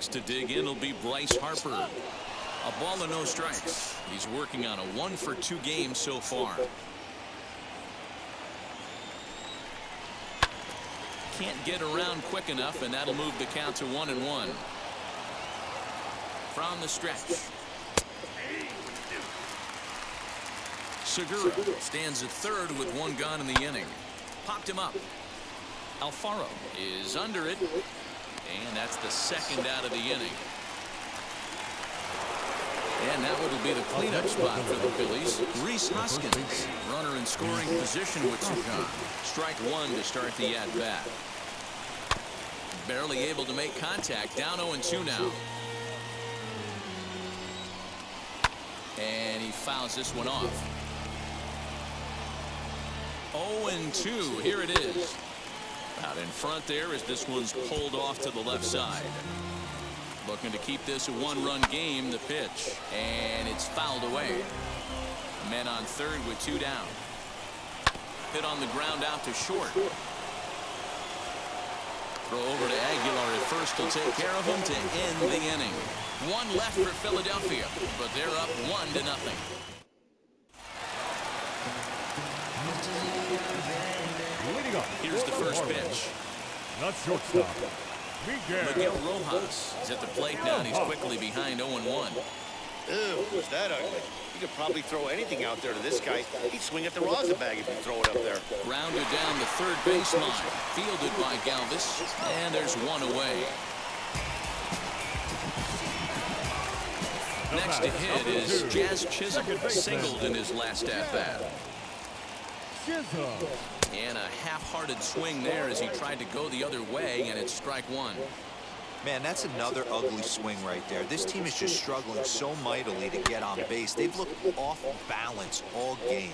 To dig in will be Bryce Harper. A ball and no strikes. He's working on a 1-for-2 game so far. Can't get around quick enough, and that'll move the count to 1-1. From the stretch, Segura stands at third with one gone in the inning. Popped him up. Alfaro is under it, and that's the second out of the inning. And now it'll be the cleanup spot for the Phillies. Rhys Hoskins, runner in scoring position with two gone. Strike one to start the at-bat. Barely able to make contact. Down 0-2 now. And he fouls this one off. 0-2. Here it is. Out in front there as this one's pulled off to the left side. Looking to keep this a one-run game. The pitch. And it's fouled away. Men on third with two down. Hit on the ground out to short. Throw over to Aguilar at first. He'll take care of him to end the inning. One left for Philadelphia, but they're up 1-0. Here's the first pitch. Not shortstop. Miguel Rojas is at the plate now, and he's quickly behind 0-1. Ew, was that ugly? You could probably throw anything out there to this guy. He'd swing at the rosin bag if you throw it up there. Grounded down the third baseline. Fielded by Galvis, and there's one away. Next to hit is Jazz Chisholm, singled in his last at-bat. And a half-hearted swing there as he tried to go the other way, and it's strike one. Man, that's another ugly swing right there. This team is just struggling so mightily to get on base. They've looked off balance all game.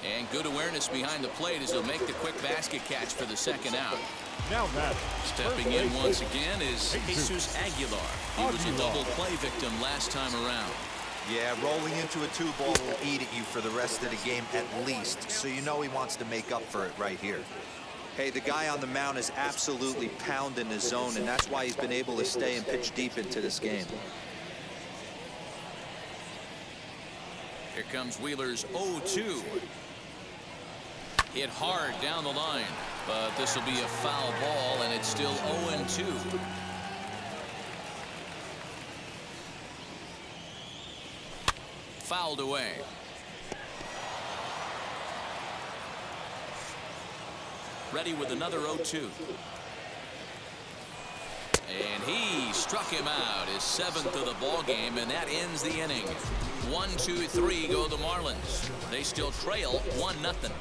And good awareness behind the plate as he'll make the quick basket catch for the second out. Now that stepping in once again is Jesus Aguilar. He was a double play victim last time around. Yeah, rolling into a two-ball will eat at you for the rest of the game at least, so you know he wants to make up for it right here. Hey, the guy on the mound is absolutely pounding his zone, and that's why he's been able to stay and pitch deep into this game. Here comes Wheeler's 0-2. Hit hard down the line, but this will be a foul ball, and it's still 0-2. Fouled away. Ready with another 0-2. And he struck him out, his seventh of the ball game, and that ends the inning. 1-2-3 go the Marlins. They still trail 1-0.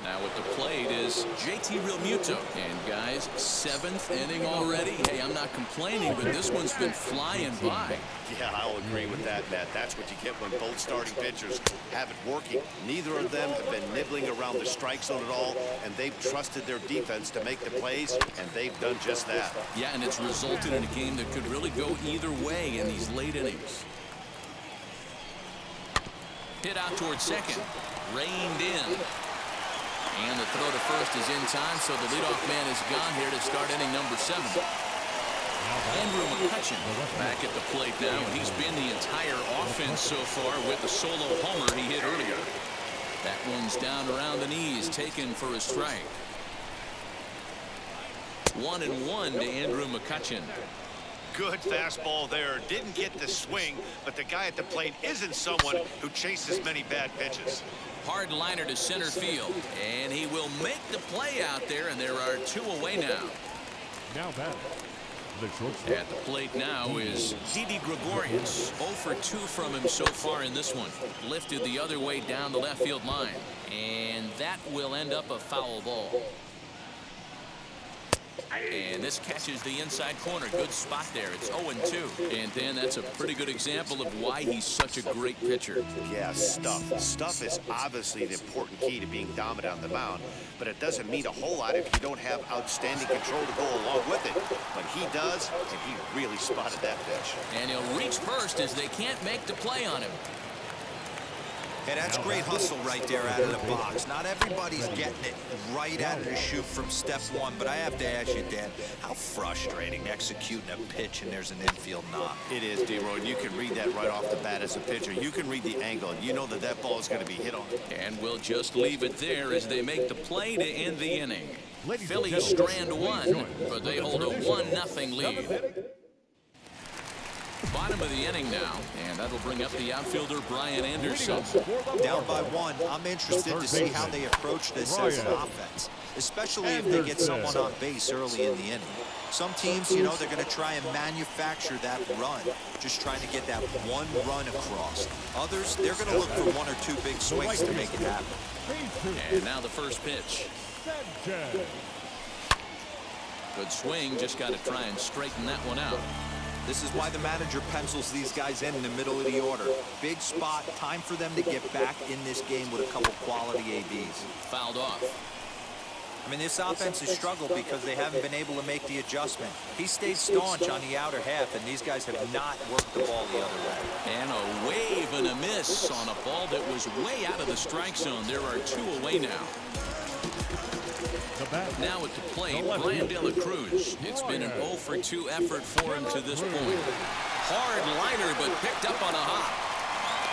Now at the plate is JT Realmuto. And guys, seventh inning already. Hey, I'm not complaining, but this one's been flying by. Yeah, I'll agree with that, Matt. That's what you get when both starting pitchers have it working. Neither of them have been nibbling around the strike zone at all, and they've trusted their defense to make the plays, and they've done just that. Yeah, and it's resulted in a game that could really go either way in these late innings. Hit out towards second. Reined in. And the throw to first is in time, so the leadoff man is gone here to start inning number 7. Andrew McCutchen back at the plate now, and he's been the entire offense so far with the solo homer he hit earlier. That one's down around the knees, taken for a strike. 1-1 to Andrew McCutchen. Good fastball there. Didn't get the swing, but the guy at the plate isn't someone who chases many bad pitches. Hard liner to center field, and he will make the play out there, and there are 2 away now. Now that the shortstop. At the plate now is Didi Gregorius. 0 for 2 from him so far in this one. Lifted the other way down the left field line, and that will end up a foul ball. And this catches the inside corner. Good spot there. It's 0-2. And Dan, that's a pretty good example of why he's such a great pitcher. Yeah, stuff. Stuff is obviously the important key to being dominant on the mound, but it doesn't mean a whole lot if you don't have outstanding control to go along with it. But he does, and he really spotted that pitch. And he'll reach first as they can't make the play on him. Hey, that's great hustle right there out of the box. Not everybody's getting it right out of the chute from step one, but I have to ask you, Dan, how frustrating executing a pitch and there's an infield knock. It is, D-Roy. You can read that right off the bat as a pitcher. You can read the angle, and you know that that ball is going to be hit on. And we'll just leave it there as they make the play to end the inning. Ladies and Phillies gentlemen, strand one, but they hold a 1-0 lead. Bottom of the inning now, and that'll bring up the outfielder Brian Anderson. Down by one, I'm interested to see how they approach this as an offense, especially if they get someone on base early in the inning. Some teams, you know, they're going to try and manufacture that run, just trying to get that one run across. Others, they're going to look for one or two big swings to make it happen. And now the first pitch. Good swing, just got to try and straighten that one out. This is why the manager pencils these guys in the middle of the order. Big spot, time for them to get back in this game with a couple quality ABs. Fouled off. I mean, this offense has struggled because they haven't been able to make the adjustment. He stayed staunch on the outer half, and these guys have not worked the ball the other way. And a wave and a miss on a ball that was way out of the strike zone. There are two away now. Now at the plate, Brian De La Cruz. It's been an 0 for 2 effort for him to this point. Hard liner, but picked up on a hop.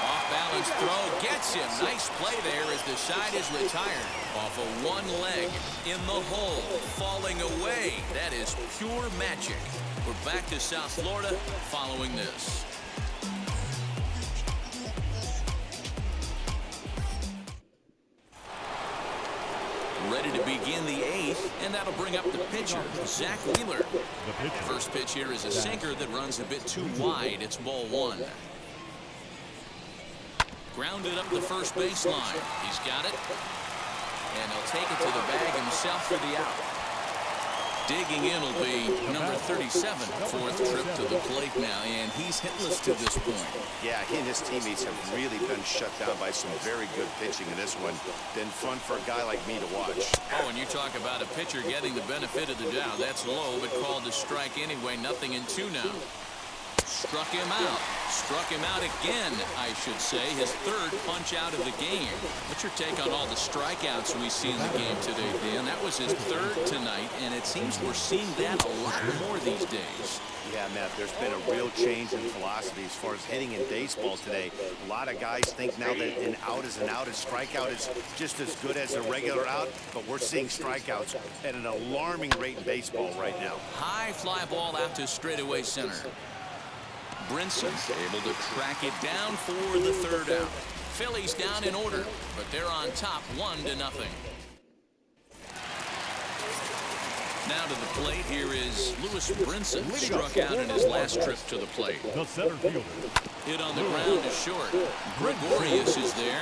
Off-balance throw gets him. Nice play there as the side is retired. Off of one leg, in the hole, falling away. That is pure magic. We're back to South Florida following this. Ready to begin the 8th, and that'll bring up the pitcher, Zach Wheeler. First pitch here is a sinker that runs a bit too wide. It's ball one. Grounded up the first baseline. He's got it. And he'll take it to the bag himself for the out. Digging in will be number 37, fourth trip to the plate now, and he's hitless to this point. Yeah, he and his teammates have really been shut down by some very good pitching in this one. Been fun for a guy like me to watch. Oh, and you talk about a pitcher getting the benefit of the doubt. That's low, but called to strike anyway. 0-2 now. Struck him out. Struck him out again, I should say. His third punch out of the game. What's your take on all the strikeouts we see in the game today, Dan? That was his third tonight, and it seems we're seeing that a lot more these days. Yeah, Matt, there's been a real change in philosophy as far as hitting in baseball today. A lot of guys think now that an out is an out, and strikeout is just as good as a regular out, but we're seeing strikeouts at an alarming rate in baseball right now. High fly ball out to straightaway center. Brinson able to track it down for the third out. Phillies down in order, but they're on top 1-0. Now to the plate, here is Lewis Brinson. Struck out in his last trip to the plate. The center fielder. Hit on the ground is short. Gregorius is there.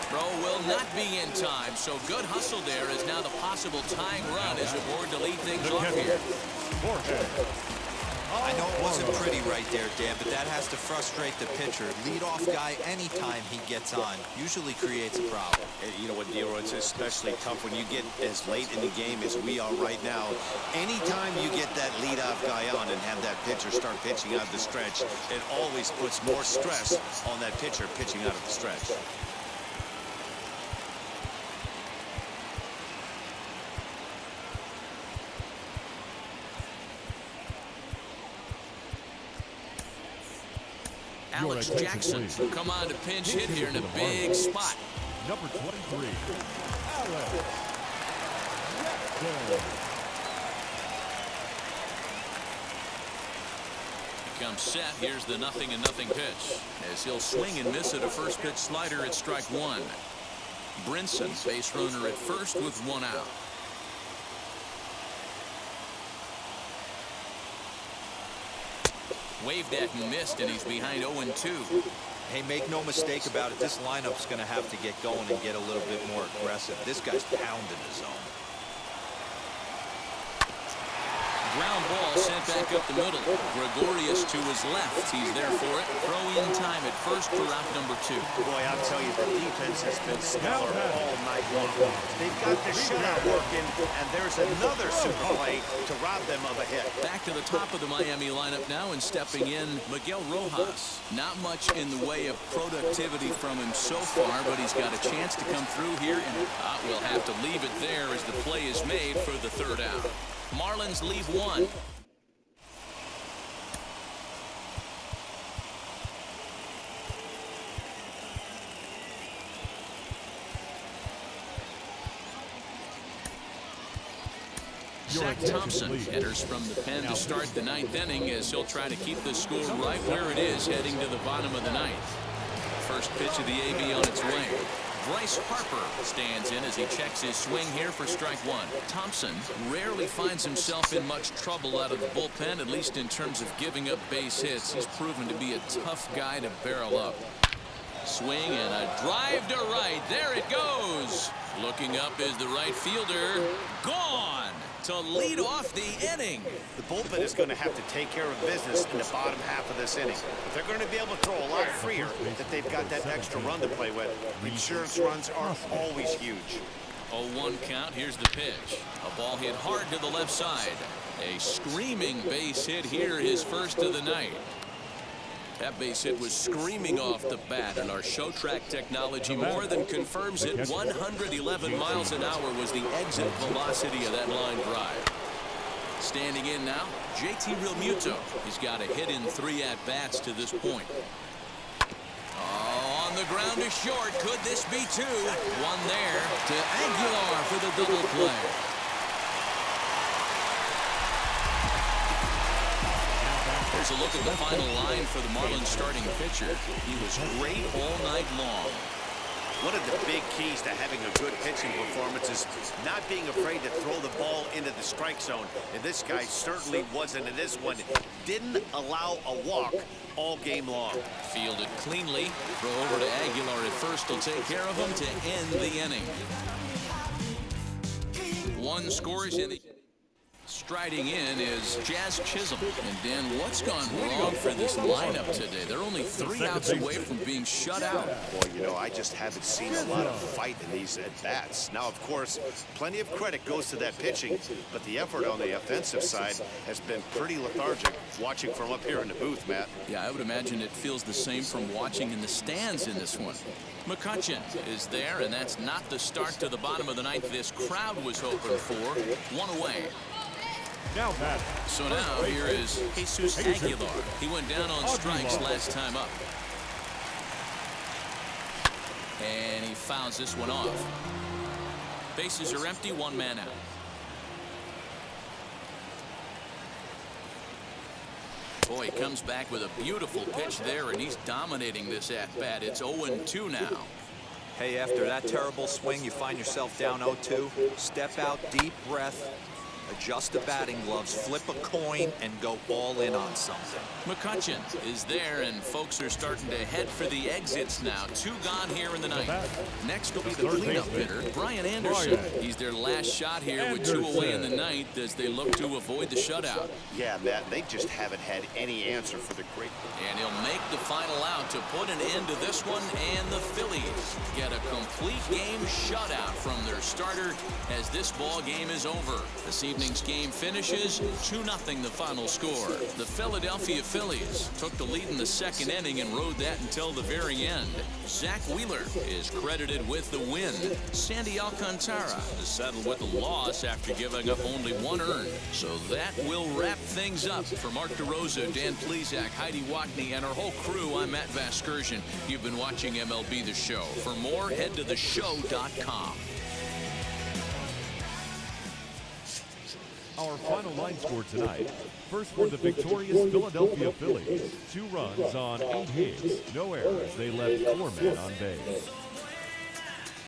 Throw will not be in time, so good hustle there as now the possible tying run is aboard to lead things off here. I know it wasn't pretty right there, Dan, but that has to frustrate the pitcher. Leadoff guy, anytime he gets on, usually creates a problem. And you know what, Dero, it's especially tough when you get as late in the game as we are right now. Anytime you get that leadoff guy on and have that pitcher start pitching out of the stretch, it always puts more stress on that pitcher pitching out of the stretch. Alex Jackson will come on to pinch hit here in a big spot. Number 23, Alex Jackson. He comes set. Here's the 0-0 pitch. As he'll swing and miss at a first pitch slider at strike one. Brinson, base runner at first with one out. Waved at and missed, and he's behind 0-2. Hey, make no mistake about it, this lineup's going to have to get going and get a little bit more aggressive. This guy's pounding the zone. Ground ball sent back up the middle. Gregorius to his left. He's there for it. Throw-in time at first for out number 2. Boy, I'll tell you, the defense has been stellar all night long. They've got the shutout working, and there's another super play to rob them of a hit. Back to the top of the Miami lineup now, and stepping in, Miguel Rojas. Not much in the way of productivity from him so far, but he's got a chance to come through here, and we'll have to leave it there as the play is made for the third out. Marlins leave one. Zach Thompson enters from the pen to start the 9th inning as he'll try to keep the score right where it is heading to the bottom of the 9th. First pitch of the AB on its way. Bryce Harper stands in as he checks his swing here for strike 1. Thompson rarely finds himself in much trouble out of the bullpen, at least in terms of giving up base hits. He's proven to be a tough guy to barrel up. Swing and a drive to right. There it goes. Looking up is the right fielder. Gone to lead off the inning. The bullpen is going to have to take care of business in the bottom half of this inning. If they're going to be able to throw a lot freer, that they've got that extra run to play with. Insurance runs are always huge. 0-1 count. Here's the pitch. A ball hit hard to the left side. A screaming base hit here, his first of the night. That base hit was screaming off the bat, and our show track technology more than confirms it. 111 miles an hour was the exit velocity of that line drive. Standing in now, JT Realmuto. He's got a hit in 3 at-bats to this point. Oh, on the ground to short. Could this be 2? One there to Aguilar for the double play. Here's a look at the final line for the Marlins starting pitcher. He was great all night long. One of the big keys to having a good pitching performance is not being afraid to throw the ball into the strike zone. And this guy certainly wasn't in this one. Didn't allow a walk all game long. Fielded cleanly. Throw over to Aguilar at first. He'll take care of him to end the inning. One scores in the... Striding in is Jazz Chisholm. And Dan, what's gone wrong for this lineup today? They're only 3 outs away from being shut out. Boy, you know, I just haven't seen a lot of fight in these at-bats. Now, of course, plenty of credit goes to that pitching, but the effort on the offensive side has been pretty lethargic watching from up here in the booth, Matt. Yeah, I would imagine it feels the same from watching in the stands in this one. McCutchen is there, and that's not the start to the bottom of the 9th this crowd was hoping for. 1 away. Now batting. So now here is Jesus Aguilar. He went down on strikes last time up. And he fouls this one off. Bases are empty, 1 man out. Boy, he comes back with a beautiful pitch there, and he's dominating this at-bat. It's 0-2 now. Hey, after that terrible swing, you find yourself down 0-2. Step out, deep breath. Adjust the batting gloves, flip a coin, and go all in on something. McCutchen is there, and folks are starting to head for the exits now. 2 gone here in the 9th. Next will be the cleanup hitter, Brian Anderson. He's their last shot here with 2 away in the 9th as they look to avoid the shutout. Yeah, Matt, they just haven't had any answer for the great. And he'll make the final out to put an end to this one, and the Phillies get a complete game shutout from their starter as this ball game is over. This evening's game finishes 2-0 the final score. The Philadelphia Phillies took the lead in the 2nd inning and rode that until the very end. Zach Wheeler is credited with the win. Sandy Alcantara is settled with the loss after giving up only 1 earned. So that will wrap things up. For Mark DeRosa, Dan Plesac, Heidi Watney, and our whole crew, I'm Matt Vasgersian. You've been watching MLB The Show. For more, head to theshow.com. Our final line score tonight. First for the victorious Philadelphia Phillies. 2 runs on 8 hits. No errors. They left 4 men on base.